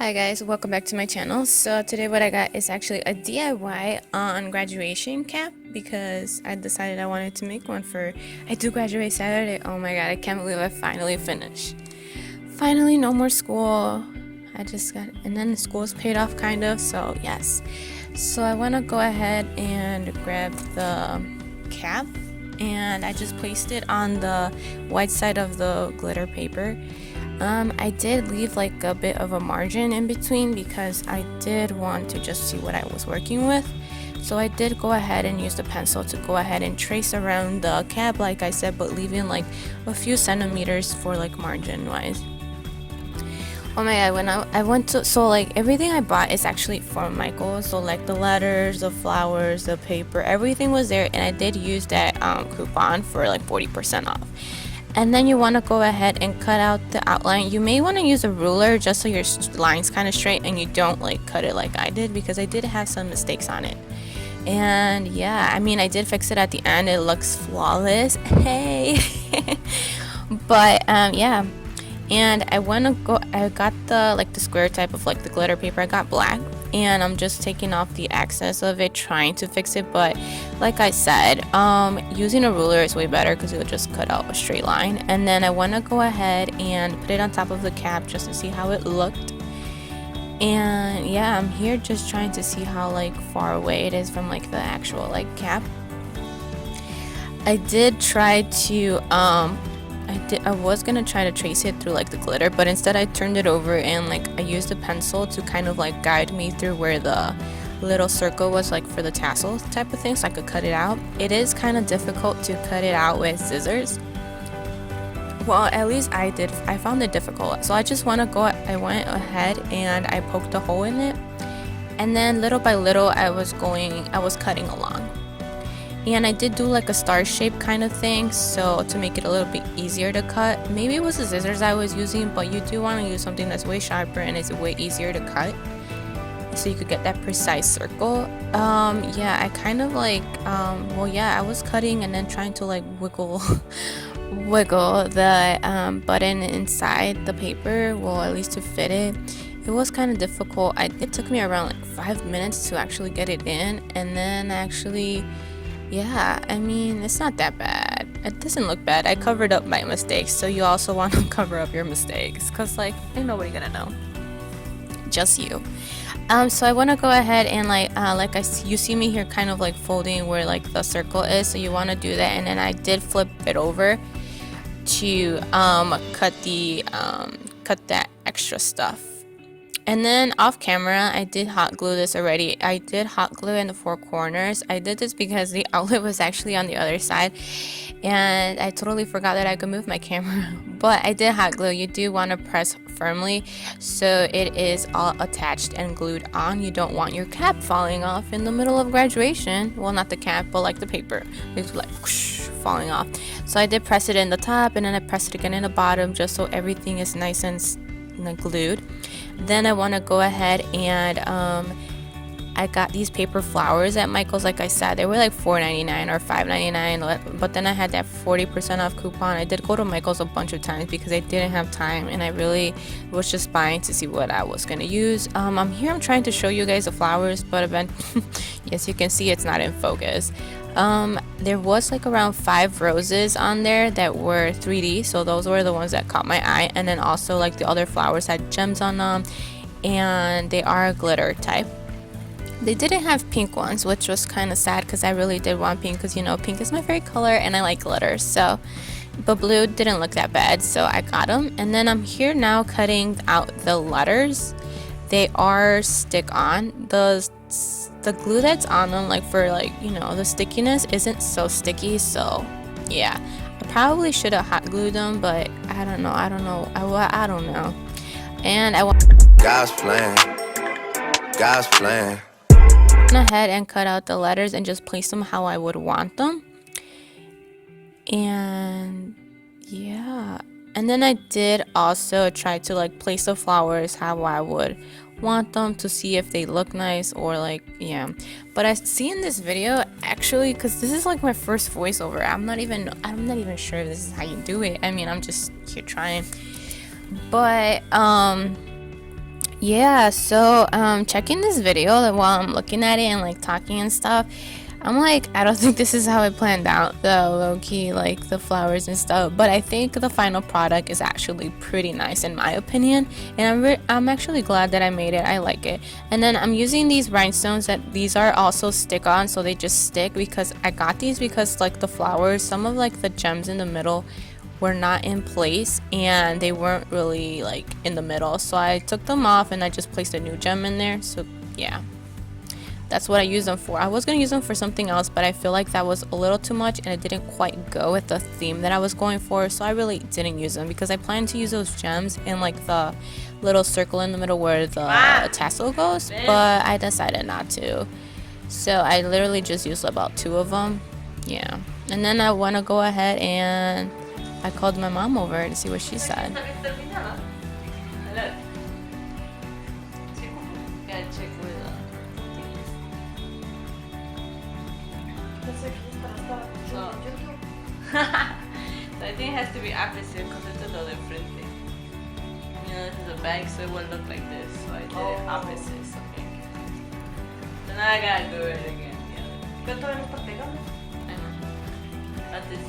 Hi guys, welcome back to my channel. So today what I got is actually a DIY on graduation cap because I decided I wanted to make one for I do graduate Saturday. Oh my god, I can't believe I finally finished. Finally, no more school. I just got and then the school's paid off kind of, so yes. So I want to go ahead and grab the cap and I just placed it on the white side of the glitter paper. I did leave like a bit of a margin in between because I did want to just see what I was working with. So I did go ahead and use the pencil to go ahead and trace around the cap like I said, but leaving like a few centimeters for like margin wise. Oh my god, when I went to, so like everything I bought is actually from Michaels, so like the letters, the flowers, the paper, everything was there, and I did use that coupon for like 40% off. And then you want to go ahead and cut out the outline. You may want to use a ruler just so your line's kind of straight and you don't like cut it like I did, because I did have some mistakes on it. And yeah, I mean I did fix it at the end. It looks flawless. Hey. But yeah. And I got the like the square type of like the glitter paper. I got black and I'm just taking off the excess of it, trying to fix it. But like I said, using a ruler is way better because it will just cut out a straight line. And then I want to go ahead and put it on top of the cap just to see how it looked. And yeah, I'm here just trying to see how like far away it is from like the actual like cap. I did try to I was gonna try to trace it through like the glitter, but instead I turned it over and like I used a pencil to kind of like guide me through where the little circle was, like for the tassel type of thing, so I could cut it out. It is kind of difficult to cut it out with scissors. Well, at least I did. I found it difficult, so I went ahead and I poked a hole in it, and then little by little I was cutting along. And I did do like a star shape kind of thing, so to make it a little bit easier to cut. Maybe it was the scissors I was using, but you do want to use something that's way sharper and is way easier to cut, so you could get that precise circle. Yeah, I kind of like well yeah, I was cutting and then trying to like wiggle the button inside the paper, well at least to fit it. It was kind of difficult. It took me around like 5 minutes to actually get it in, and then actually, yeah, I mean, it's not that bad. It doesn't look bad. I covered up my mistakes, so you also want to cover up your mistakes, because like ain't nobody gonna know, just you. So I want to go ahead and you see me here kind of like folding where like the circle is, so you want to do that. And then I did flip it over to cut that extra stuff. And then off camera, I did hot glue this already. I did hot glue in the 4 corners. I did this because the outlet was actually on the other side, and I totally forgot that I could move my camera. But I did hot glue. You do want to press firmly so it is all attached and glued on. You don't want your cap falling off in the middle of graduation. Well, not the cap, but like the paper. It's like whoosh, falling off. So I did press it in the top, and then I pressed it again in the bottom just so everything is nice and glued. Then I want to go ahead and I got these paper flowers at Michaels. Like I said, they were like $4.99 or $5.99, but then I had that 40% off coupon. I did go to Michaels a bunch of times because I didn't have time, and I really was just buying to see what I was gonna use. I'm trying to show you guys the flowers, but yes, you can see it's not in focus. There was like around 5 roses on there that were 3D, so those were the ones that caught my eye. And then also like the other flowers had gems on them, and they are glitter type. They didn't have pink ones, which was kind of sad because I really did want pink, because you know pink is my favorite color and I like glitter. So but blue didn't look that bad, so I got them. And then I'm here now cutting out the letters. They are stick on. The glue that's on them, like for like, you know, the stickiness isn't so sticky. So yeah, I probably should have hot glued them, but I don't know. I don't know. And I went ahead and cut out the letters and just place them how I would want them. And yeah, and then I did also try to like place the flowers how I would want them to see if they look nice, or like, yeah. But I see in this video actually, because this is like my first voiceover, I'm not even sure if this is how you do it. I mean, I'm just here trying. But Yeah, so checking this video like, while I'm looking at it and like talking and stuff, I'm like, I don't think this is how I planned out the low key like the flowers and stuff, but I think the final product is actually pretty nice in my opinion, and I'm actually glad that I made it. I like it. And then I'm using these rhinestones that these are also stick on, so they just stick because I got these because like the flowers, some of like the gems in the middle were not in place and they weren't really like in the middle, so I took them off and I just placed a new gem in there. So yeah, that's what I use them for. I was gonna use them for something else, but I feel like that was a little too much and it didn't quite go with the theme that I was going for, so I really didn't use them because I planned to use those gems in like the little circle in the middle where the tassel goes, but I decided not to, so I literally just used about 2 of them. Yeah, and then I want to go ahead and I called my mom over to see what she said. So I think it has to be opposite because it's a little different thing. You know, this is a bag, so it wouldn't look like this. So I did it opposite. So now I gotta do it again. Yeah. I know. Antes